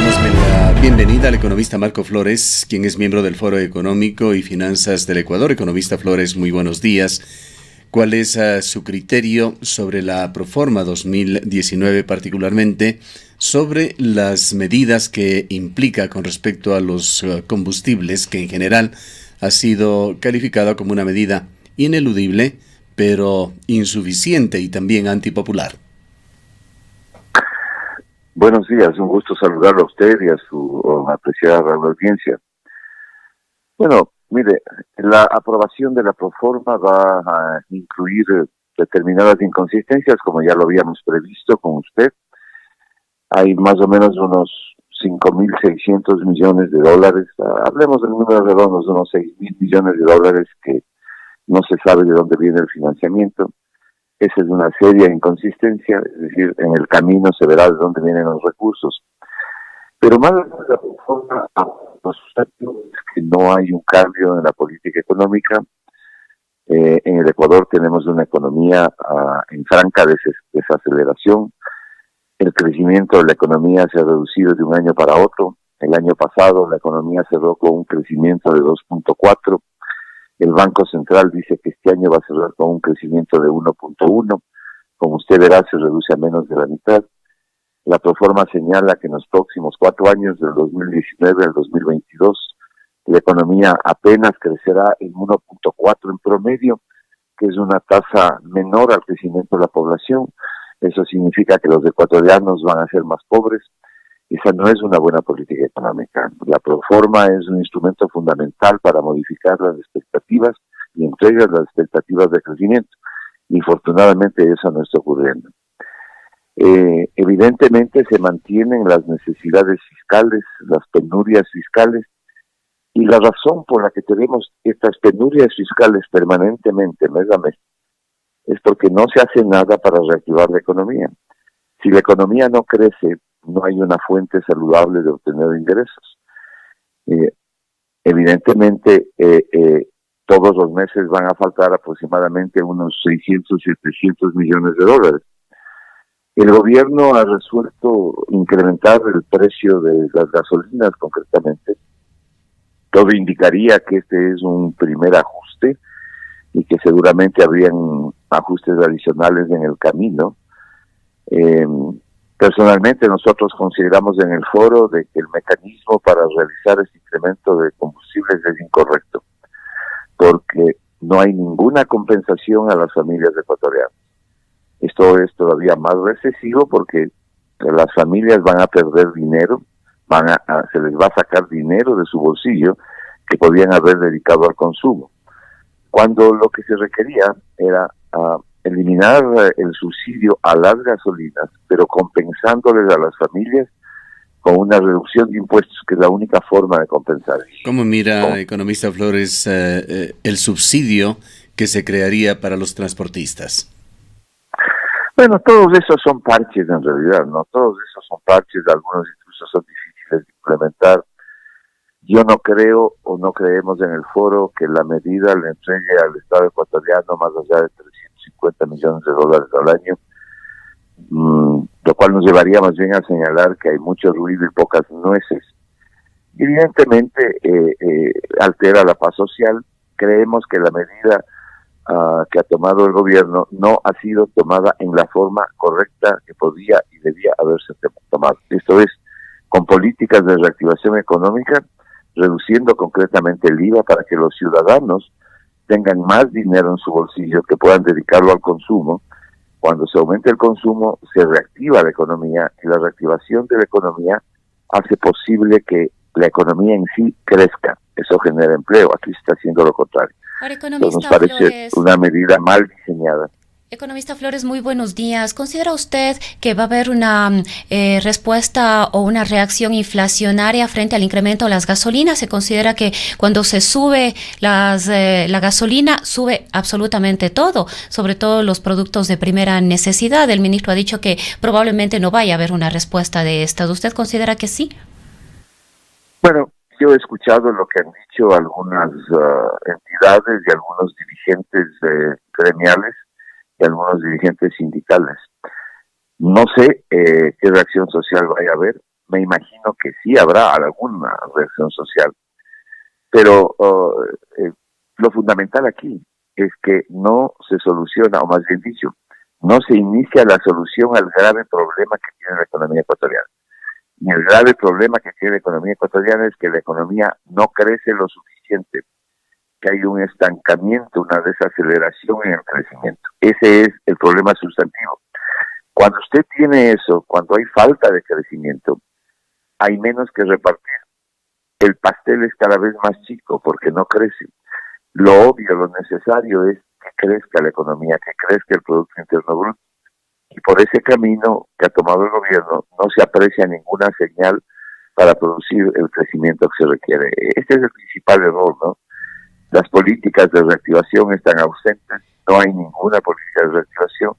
Damos la bienvenida al economista Marco Flores, quien es miembro del Foro Económico y Finanzas del Ecuador. Economista Flores, muy buenos días. ¿Cuál es su criterio sobre la Proforma 2019, particularmente sobre las medidas que implica con respecto a los combustibles, que en general ha sido calificada como una medida ineludible, pero insuficiente y también antipopular? Buenos días, un gusto saludarlo a usted y a su apreciada audiencia. Bueno, mire, la aprobación de la Proforma va a incluir determinadas inconsistencias, como ya lo habíamos previsto con usted. Hay más o menos unos 5.600 millones de dólares, hablemos de números redondos, unos 6.000 millones de dólares que no se sabe de dónde viene el financiamiento. Esa es una seria inconsistencia, es decir, en el camino se verá de dónde vienen los recursos. Pero más allá de la Proforma, los sustantivos es que no hay un cambio en la política económica. En el Ecuador tenemos una economía en franca desaceleración. El crecimiento de la economía se ha reducido de un año para otro. El año pasado la economía cerró con un crecimiento de 2.4. El Banco Central dice que este año va a cerrar con un crecimiento de 1.1. Como usted verá, se reduce a menos de la mitad. La Proforma señala que en los próximos 4 años, del 2019 al 2022, la economía apenas crecerá en 1.4 en promedio, que es una tasa menor al crecimiento de la población. Eso significa que los ecuatorianos van a ser más pobres. Esa no es una buena política económica. La Proforma es un instrumento fundamental para modificar las expectativas y entregar las expectativas de crecimiento. Y afortunadamente eso no está ocurriendo. Evidentemente se mantienen las necesidades fiscales, las penurias fiscales, y la razón por la que tenemos estas penurias fiscales permanentemente, mes a mes, es porque no se hace nada para reactivar la economía. Si la economía no crece, no hay una fuente saludable de obtener ingresos. Evidentemente, todos los meses van a faltar aproximadamente unos 600, 700 millones de dólares. El gobierno ha resuelto incrementar el precio de las gasolinas concretamente. Todo indicaría que este es un primer ajuste y que seguramente habrían ajustes adicionales en el camino. Personalmente nosotros consideramos en el foro de que el mecanismo para realizar este incremento de combustibles es incorrecto, porque no hay ninguna compensación a las familias ecuatorianas. Esto es todavía más recesivo porque las familias van a perder dinero, se les va a sacar dinero de su bolsillo que podían haber dedicado al consumo, cuando lo que se requería era eliminar el subsidio a las gasolinas, pero compensándoles a las familias con una reducción de impuestos, que es la única forma de compensar. ¿Cómo mira, economista Flores, el subsidio que se crearía para los transportistas? Bueno, todos esos son parches en realidad, ¿no? Todos esos son parches, algunos incluso son difíciles de implementar. Yo no creo o no creemos en el foro que la medida le entregue al Estado ecuatoriano más allá de 350 millones de dólares al año, lo cual nos llevaría más bien a señalar que hay mucho ruido y pocas nueces. Evidentemente altera la paz social. Creemos que la medida que ha tomado el gobierno no ha sido tomada en la forma correcta que podía y debía haberse tomado. Esto es, con políticas de reactivación económica, reduciendo concretamente el IVA para que los ciudadanos tengan más dinero en su bolsillo, que puedan dedicarlo al consumo. Cuando se aumenta el consumo, se reactiva la economía, y la reactivación de la economía hace posible que la economía en sí crezca. Eso genera empleo. Aquí se está haciendo lo contrario. Ahora, economista nos parece Flores, una medida mal diseñada. Economista Flores, muy buenos días. ¿Considera usted que va a haber una respuesta o una reacción inflacionaria frente al incremento de las gasolinas? Se considera que cuando se sube la gasolina, sube absolutamente todo, sobre todo los productos de primera necesidad. El ministro ha dicho que probablemente no vaya a haber una respuesta de esta. ¿Usted considera que sí? Bueno, yo he escuchado lo que han dicho algunas entidades y algunos dirigentes gremiales y algunos dirigentes sindicales. No sé qué reacción social vaya a haber. me imagino que sí habrá alguna reacción social, pero lo fundamental aquí es que no se soluciona, o más bien dicho, no se inicia la solución al grave problema que tiene la economía ecuatoriana. Y el grave problema que tiene la economía ecuatoriana es que la economía no crece lo suficiente, que hay un estancamiento, una desaceleración en el crecimiento. Ese es el problema sustantivo. Cuando usted tiene eso, cuando hay falta de crecimiento, hay menos que repartir. El pastel es cada vez más chico porque no crece. Lo obvio, lo necesario es que crezca la economía, que crezca el Producto Interno Bruto. Y por ese camino que ha tomado el gobierno no se aprecia ninguna señal para producir el crecimiento que se requiere. Este es el principal error, ¿no? Las políticas de reactivación están ausentes, no hay ninguna política de reactivación.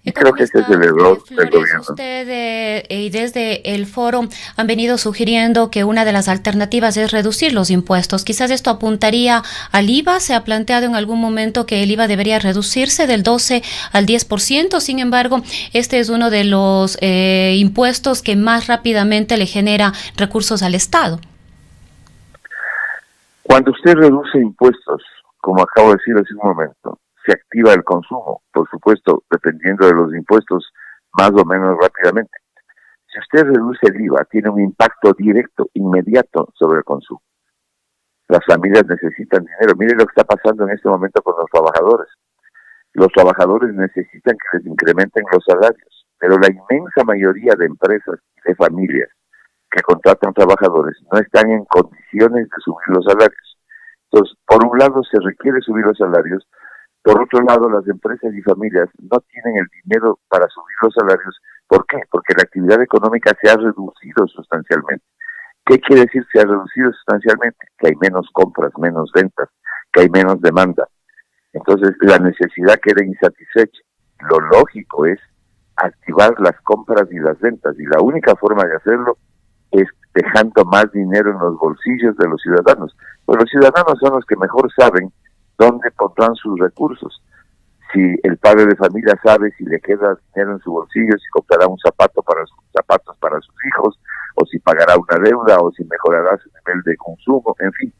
Y creo que ese es el error del gobierno. Usted y desde el foro han venido sugiriendo que una de las alternativas es reducir los impuestos. Quizás esto apuntaría al IVA. ¿Se ha planteado en algún momento que el IVA debería reducirse del 12 al 10%? Sin embargo, este es uno de los impuestos que más rápidamente le genera recursos al Estado. Cuando usted reduce impuestos, como acabo de decir hace un momento, se activa el consumo, por supuesto, dependiendo de los impuestos, más o menos rápidamente. Si usted reduce el IVA, tiene un impacto directo, inmediato sobre el consumo. Las familias necesitan dinero. Mire lo que está pasando en este momento con los trabajadores. Los trabajadores necesitan que les incrementen los salarios, pero la inmensa mayoría de empresas y de familias que contratan trabajadores no están en condiciones de subir los salarios. Entonces, por un lado se requiere subir los salarios, por otro lado las empresas y familias no tienen el dinero para subir los salarios. ¿Por qué? Porque la actividad económica se ha reducido sustancialmente. ¿Qué quiere decir se ha reducido sustancialmente? Que hay menos compras, menos ventas, que hay menos demanda. Entonces la necesidad queda insatisfecha. Lo lógico es activar las compras y las ventas, y la única forma de hacerlo es dejando más dinero en los bolsillos de los ciudadanos. Pues los ciudadanos son los que mejor saben dónde pondrán sus recursos. Si el padre de familia sabe si le queda dinero en su bolsillo, si comprará un zapatos para sus hijos, o si pagará una deuda, o si mejorará su nivel de consumo, en fin.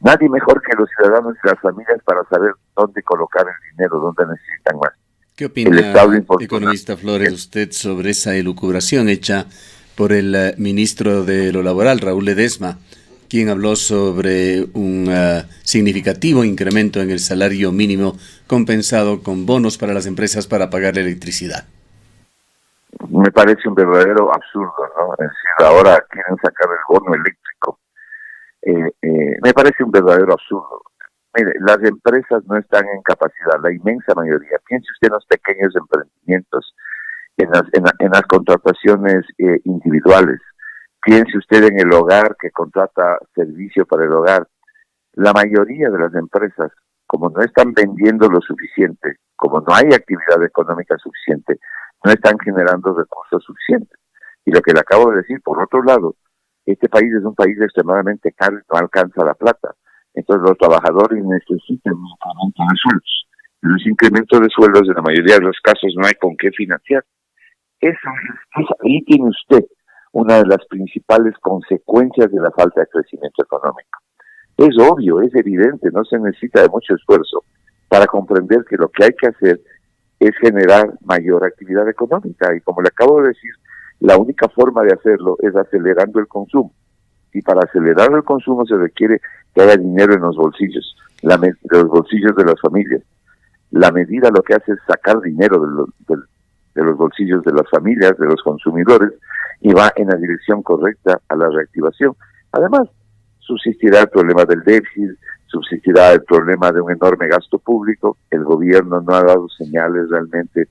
Nadie mejor que los ciudadanos y las familias para saber dónde colocar el dinero, dónde necesitan más. ¿Qué opina, economista Flores, usted sobre esa elucubración hecha por el ministro de lo Laboral, Raúl Ledesma, quien habló sobre un significativo incremento en el salario mínimo compensado con bonos para las empresas para pagar la electricidad? Me parece un verdadero absurdo, ¿no? Es decir, ahora quieren sacar el bono eléctrico. Me parece un verdadero absurdo. Mire, las empresas no están en capacidad, la inmensa mayoría. Piense usted en los pequeños emprendimientos, en las contrataciones individuales. Piense usted en el hogar que contrata servicio para el hogar. La mayoría de las empresas, como no están vendiendo lo suficiente, como no hay actividad económica suficiente, no están generando recursos suficientes. Y lo que le acabo de decir, por otro lado, este país es un país extremadamente caro y no alcanza la plata. Entonces los trabajadores necesitan un incremento de sueldos. Los incrementos de sueldos en la mayoría de los casos no hay con qué financiar. Ahí tiene usted una de las principales consecuencias de la falta de crecimiento económico. Es obvio, es evidente, no se necesita de mucho esfuerzo para comprender que lo que hay que hacer es generar mayor actividad económica. Y como le acabo de decir, la única forma de hacerlo es acelerando el consumo. Y para acelerar el consumo se requiere que haya dinero en los bolsillos, de los bolsillos de las familias. La medida lo que hace es sacar dinero de los bolsillos de las familias, de los consumidores, y va en la dirección correcta a la reactivación. Además, subsistirá el problema del déficit, subsistirá el problema de un enorme gasto público. El gobierno no ha dado señales realmente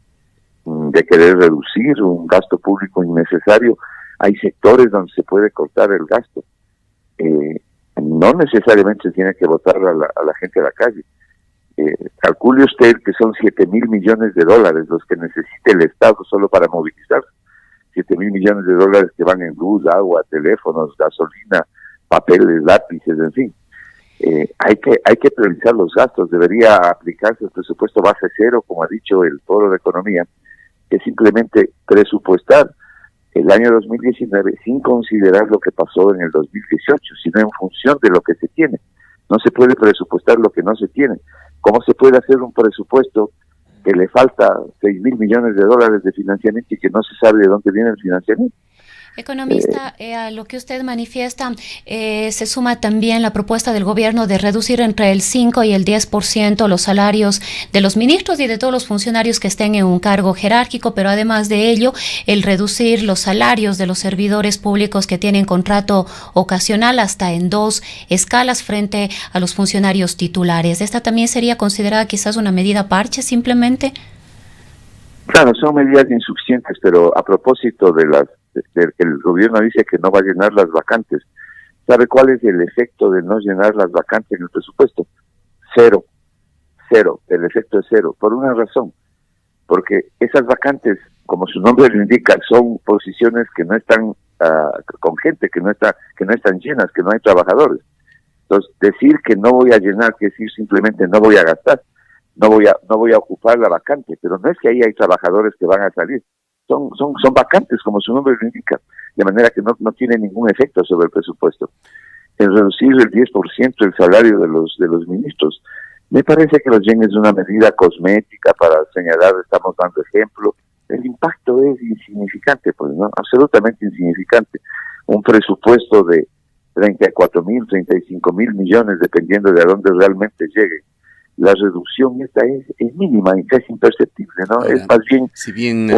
de querer reducir un gasto público innecesario. Hay sectores donde se puede cortar el gasto. No necesariamente se tiene que votar a la gente a la calle. Calcule usted que son 7,000 millones de dólares los que necesita el Estado solo para movilizarse. 7,000 millones de dólares que van en luz, agua, teléfonos, gasolina, papeles, lápices, en fin. Hay que priorizar los gastos. Debería aplicarse el presupuesto base cero, como ha dicho el Foro de Economía, que simplemente presupuestar el año 2019 sin considerar lo que pasó en el 2018, sino en función de lo que se tiene. No se puede presupuestar lo que no se tiene. ¿Cómo se puede hacer un presupuesto que le falta 6.000 millones de dólares de financiamiento y que no se sabe de dónde viene el financiamiento? Economista, a lo que usted manifiesta, se suma también la propuesta del gobierno de reducir entre el 5 y el 10% los salarios de los ministros y de todos los funcionarios que estén en un cargo jerárquico, pero además de ello, el reducir los salarios de los servidores públicos que tienen contrato ocasional hasta en 2 escalas frente a los funcionarios titulares. ¿Esta también sería considerada quizás una medida parche simplemente? Claro, son medidas insuficientes, pero a propósito de que el gobierno dice que no va a llenar las vacantes, ¿sabe cuál es el efecto de no llenar las vacantes en el presupuesto? Cero, el efecto es cero, por una razón, porque esas vacantes, como su nombre lo indica, son posiciones que no están con gente, que no están llenas, que no hay trabajadores. Entonces, decir que no voy a llenar, que decir simplemente no voy a gastar, no voy a ocupar la vacante, pero no es que ahí hay trabajadores que van a salir, son vacantes, como su nombre lo indica, de manera que no tiene ningún efecto sobre el presupuesto. El reducir el 10% el salario de los ministros, me parece que lo llenen es una medida cosmética para señalar, estamos dando ejemplo. El impacto es insignificante, pues, ¿no? Absolutamente insignificante. Un presupuesto de 34.000, 35.000 millones, dependiendo de a dónde realmente llegue. La reducción esta es mínima y casi imperceptible, ¿no? Ahora, es más bien, si bien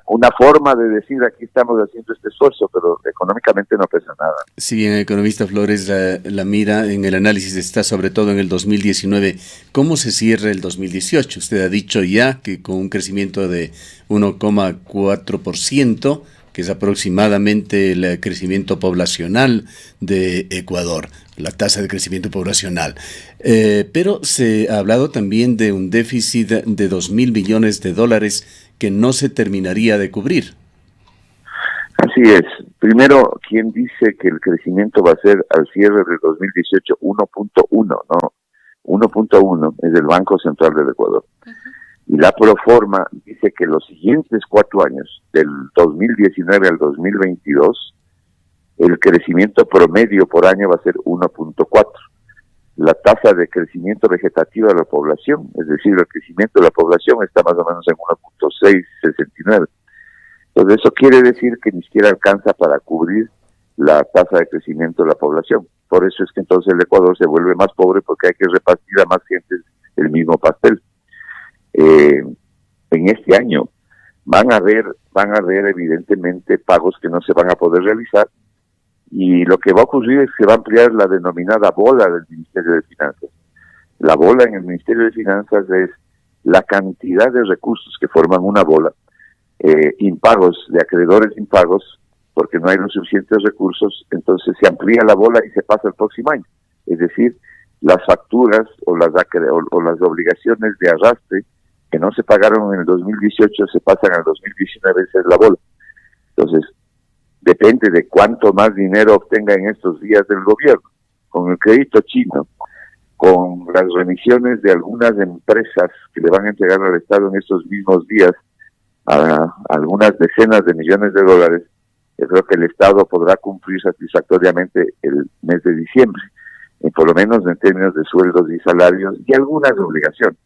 una forma de decir aquí estamos haciendo este esfuerzo, pero económicamente no pesa nada. Si bien, economista Flores, la mira en el análisis está sobre todo en el 2019, ¿cómo se cierra el 2018? Usted ha dicho ya que con un crecimiento de 1,4%, que es aproximadamente el crecimiento poblacional de Ecuador, la tasa de crecimiento poblacional. Pero se ha hablado también de un déficit de 2.000 millones de dólares que no se terminaría de cubrir. Así es. Primero, ¿quién dice que el crecimiento va a ser al cierre del 2018 1.1? No, 1.1 es el Banco Central del Ecuador. Y la proforma dice que los siguientes 4 años, del 2019 al 2022, el crecimiento promedio por año va a ser 1.4. La tasa de crecimiento vegetativo de la población, es decir, el crecimiento de la población está más o menos en 1.669. Entonces eso quiere decir que ni siquiera alcanza para cubrir la tasa de crecimiento de la población. Por eso es que entonces el Ecuador se vuelve más pobre, porque hay que repartir a más gente el mismo pastel. En este año van a haber evidentemente pagos que no se van a poder realizar, y lo que va a ocurrir es que va a ampliar la denominada bola del Ministerio de Finanzas. La bola en el Ministerio de Finanzas es la cantidad de recursos que forman una bola, impagos, de acreedores impagos, porque no hay los suficientes recursos, entonces se amplía la bola y se pasa al próximo año. Es decir, las facturas o las obligaciones de arrastre que no se pagaron en el 2018 se pasan al 2019, esa es la bola. Entonces, depende de cuánto más dinero obtenga en estos días del gobierno. Con el crédito chino, con las remisiones de algunas empresas que le van a entregar al Estado en estos mismos días a algunas decenas de millones de dólares, yo creo que el Estado podrá cumplir satisfactoriamente el mes de diciembre, y por lo menos en términos de sueldos y salarios y algunas obligaciones.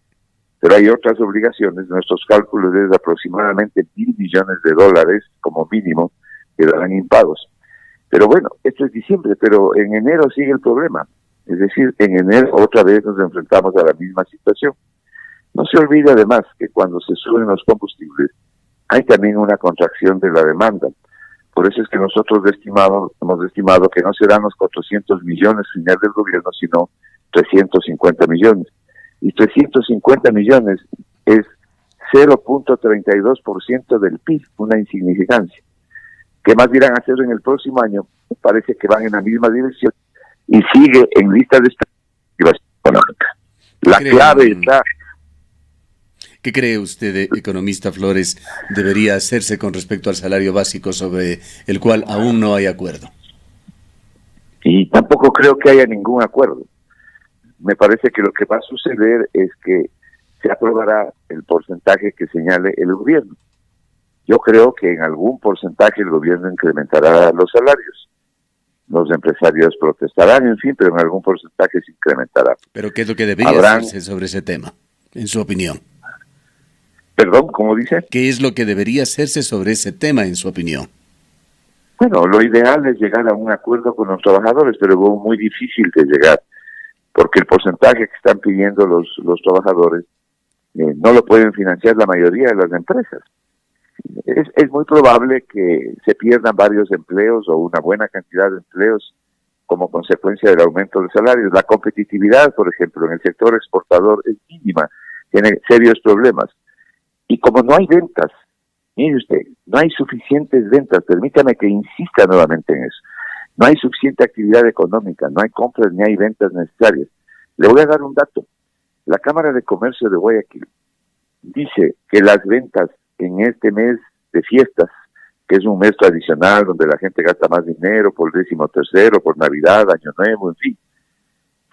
Pero hay otras obligaciones, nuestros cálculos es aproximadamente 1.000 millones de dólares como mínimo, que darán impagos. Pero bueno, esto es diciembre, pero en enero sigue el problema. Es decir, en enero otra vez nos enfrentamos a la misma situación. No se olvide además que cuando se suben los combustibles, hay también una contracción de la demanda. Por eso es que nosotros hemos estimado que no serán los 400 millones final del gobierno, sino 350 millones. Y 350 millones es 0.32% del PIB, una insignificancia. ¿Qué más irán a hacer en el próximo año? Parece que van en la misma dirección y sigue en lista de expectativas económicas. La clave está... ¿Qué cree usted, economista Flores, debería hacerse con respecto al salario básico sobre el cual aún no hay acuerdo? Y tampoco creo que haya ningún acuerdo. Me parece que lo que va a suceder es que se aprobará el porcentaje que señale el gobierno. Yo creo que en algún porcentaje el gobierno incrementará los salarios. Los empresarios protestarán, en fin, pero en algún porcentaje se incrementará. ¿Pero qué es lo que debería hacerse sobre ese tema, en su opinión? Perdón, ¿cómo dice? ¿Qué es lo que debería hacerse sobre ese tema, en su opinión? Bueno, lo ideal es llegar a un acuerdo con los trabajadores, pero es muy difícil de llegar, porque el porcentaje que están pidiendo los trabajadores no lo pueden financiar la mayoría de las empresas. Es muy probable que se pierdan varios empleos o una buena cantidad de empleos como consecuencia del aumento de salarios. La competitividad, por ejemplo, en el sector exportador es mínima, tiene serios problemas. Y como no hay ventas, mire usted, no hay suficientes ventas, permítame que insista nuevamente en eso. No hay suficiente actividad económica, no hay compras ni hay ventas necesarias. Le voy a dar un dato. La Cámara de Comercio de Guayaquil dice que las ventas en este mes de fiestas, que es un mes tradicional donde la gente gasta más dinero por el 13º, por Navidad, Año Nuevo, en fin,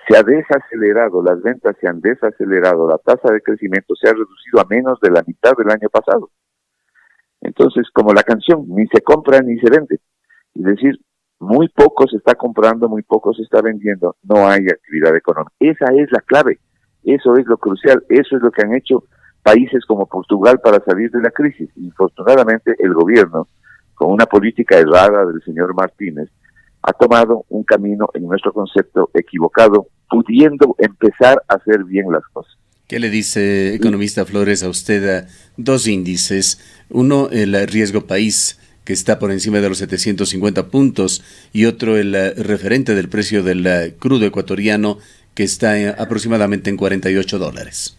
se ha desacelerado, las ventas se han desacelerado, la tasa de crecimiento se ha reducido a menos de la mitad del año pasado. Entonces, como la canción, ni se compra ni se vende. Es decir, muy poco se está comprando, muy poco se está vendiendo, no hay actividad económica. Esa es la clave, eso es lo crucial, eso es lo que han hecho países como Portugal para salir de la crisis. Infortunadamente, el gobierno, con una política errada del señor Martínez, ha tomado un camino, en nuestro concepto, equivocado, pudiendo empezar a hacer bien las cosas. ¿Qué le dice, economista Flores, a usted a dos índices? Uno, el riesgo país, que está por encima de los 750 puntos, y otro, el referente del precio del crudo ecuatoriano, que está aproximadamente en $48.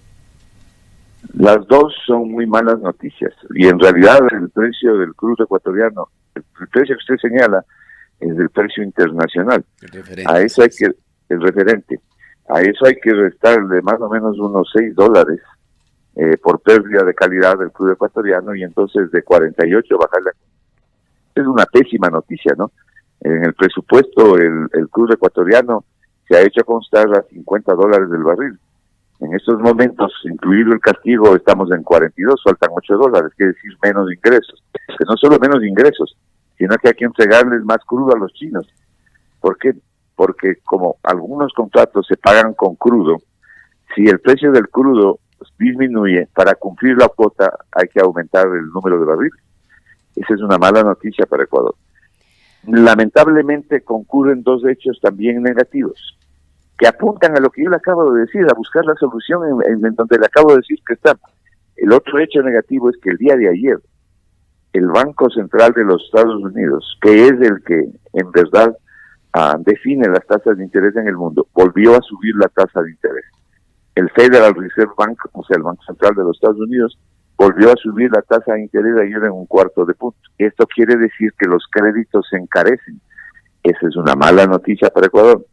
Las dos son muy malas noticias, y en realidad el precio del crudo ecuatoriano, el precio que usted señala, es el precio internacional. A eso hay que, el referente, a eso hay que restarle más o menos unos $6 por pérdida de calidad del crudo ecuatoriano, y entonces de 48 bajarle. Es una pésima noticia, ¿no? En el presupuesto el crudo ecuatoriano se ha hecho constar a $50 del barril. En estos momentos, incluido el castigo, estamos en 42, faltan $8, quiere decir menos ingresos. Que no solo menos ingresos, sino que hay que entregarles más crudo a los chinos. ¿Por qué? Porque como algunos contratos se pagan con crudo, si el precio del crudo disminuye, para cumplir la cuota hay que aumentar el número de barriles. Esa es una mala noticia para Ecuador. Lamentablemente concurren dos hechos también negativos, que apuntan a lo que yo le acabo de decir, a buscar la solución en donde le acabo de decir que está. El otro hecho negativo es que el día de ayer, el Banco Central de los Estados Unidos, que es el que en verdad define las tasas de interés en el mundo, volvió a subir la tasa de interés. El Federal Reserve Bank, o sea, el Banco Central de los Estados Unidos, volvió a subir la tasa de interés ayer en 1/4 punto. Esto quiere decir que los créditos se encarecen. Esa es una mala noticia para Ecuador.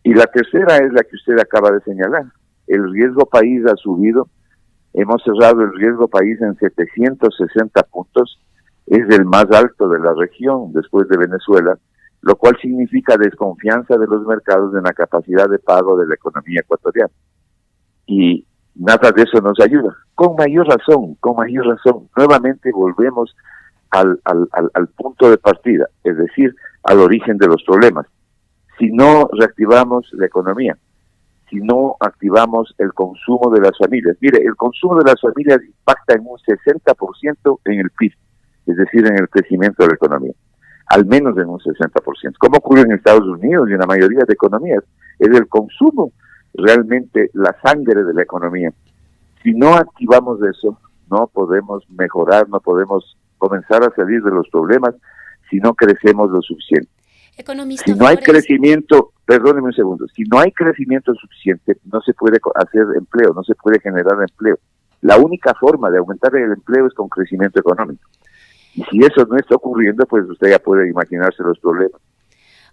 Y la tercera es la que usted acaba de señalar. El riesgo país ha subido. Hemos cerrado el riesgo país en 760 puntos. Es el más alto de la región después de Venezuela, lo cual significa desconfianza de los mercados en la capacidad de pago de la economía ecuatoriana. Y nada de eso nos ayuda. Con mayor razón. Nuevamente volvemos al punto de partida, es decir, al origen de los problemas. Si no reactivamos la economía, si no activamos el consumo de las familias. Mire, el consumo de las familias impacta en un 60% en el PIB, es decir, en el crecimiento de la economía, al menos en un 60%. ¿Cómo ocurre en Estados Unidos y en la mayoría de economías? Es el consumo realmente la sangre de la economía. Si no activamos eso, no podemos mejorar, no podemos comenzar a salir de los problemas si no crecemos lo suficiente. Economista si no hay Flores. crecimiento, perdóneme un segundo, si no hay crecimiento suficiente, no se puede hacer empleo, no se puede generar empleo. La única forma de aumentar el empleo es con crecimiento económico. Y si eso no está ocurriendo, pues usted ya puede imaginarse los problemas.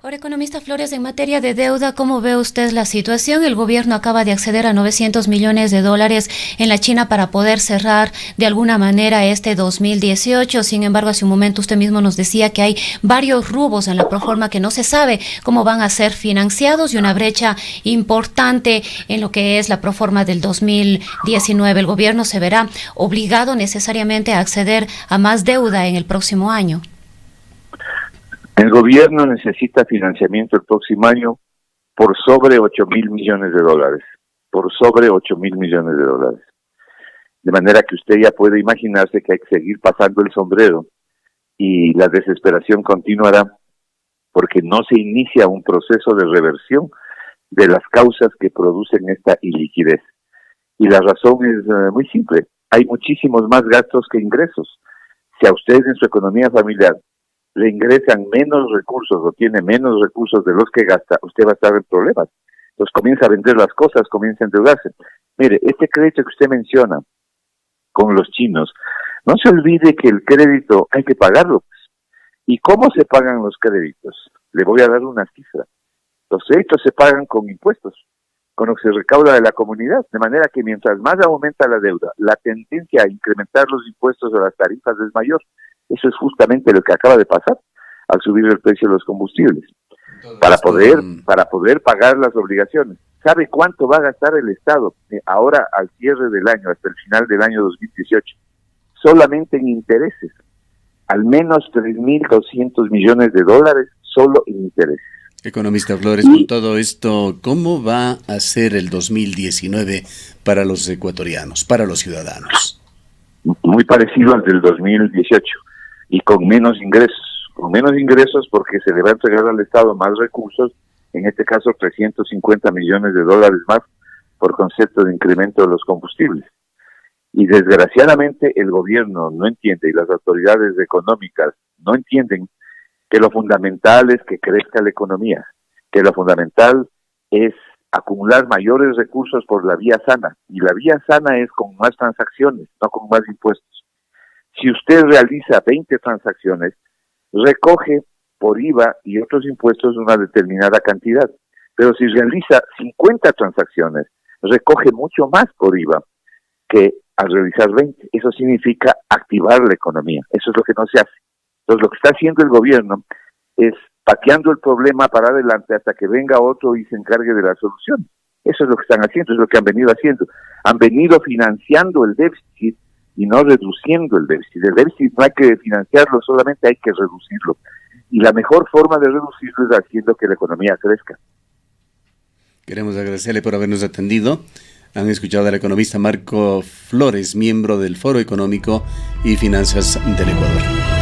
Ahora, economista Flores, en materia de deuda, ¿cómo ve usted la situación? El gobierno acaba de acceder a 900 millones de dólares en la China para poder cerrar de alguna manera este 2018. Sin embargo, hace un momento usted mismo nos decía que hay varios rubros en la proforma que no se sabe cómo van a ser financiados y una brecha importante en lo que es la proforma del 2019. El gobierno se verá obligado necesariamente a acceder a más deuda en el próximo año. El gobierno necesita financiamiento el próximo año por sobre 8.000 millones de dólares, por sobre 8.000 millones de dólares. De manera que usted ya puede imaginarse que hay que seguir pasando el sombrero y la desesperación continuará porque no se inicia un proceso de reversión de las causas que producen esta iliquidez. Y la razón es muy simple, hay muchísimos más gastos que ingresos. Si a usted en su economía familiar le ingresan menos recursos o tiene menos recursos de los que gasta, usted va a estar en problemas. Entonces comienza a vender las cosas, comienza a endeudarse. Mire, este crédito que usted menciona con los chinos, no se olvide que el crédito hay que pagarlo. ¿Y cómo se pagan los créditos? Le voy a dar una cifra. Los créditos se pagan con impuestos, con lo que se recauda de la comunidad, de manera que mientras más aumenta la deuda, la tendencia a incrementar los impuestos o las tarifas es mayor. Eso es justamente lo que acaba de pasar al subir el precio de los combustibles. Para poder pagar las obligaciones. ¿Sabe cuánto va a gastar el Estado ahora al cierre del año, hasta el final del año 2018? Solamente en intereses. Al menos 3.200 millones de dólares solo en intereses. Economista Flores, con todo esto, ¿cómo va a ser el 2019 para los ecuatorianos, para los ciudadanos? Muy parecido al del 2018 y con menos ingresos porque se le va a entregar al Estado más recursos, en este caso 350 millones de dólares más por concepto de incremento de los combustibles. Y desgraciadamente el gobierno no entiende y las autoridades económicas no entienden que lo fundamental es que crezca la economía, que lo fundamental es acumular mayores recursos por la vía sana, y la vía sana es con más transacciones, no con más impuestos. Si usted realiza 20 transacciones, recoge por IVA y otros impuestos una determinada cantidad, pero si realiza 50 transacciones, recoge mucho más por IVA que al realizar 20. Eso significa activar la economía, eso es lo que no se hace. Entonces lo que está haciendo el gobierno es pateando el problema para adelante hasta que venga otro y se encargue de la solución. Eso es lo que están haciendo, es lo que han venido haciendo. Han venido financiando el déficit y no reduciendo el déficit. El déficit no hay que financiarlo, solamente hay que reducirlo. Y la mejor forma de reducirlo es haciendo que la economía crezca. Queremos agradecerle por habernos atendido. Han escuchado al economista Marco Flores, miembro del Foro Económico y Finanzas del Ecuador.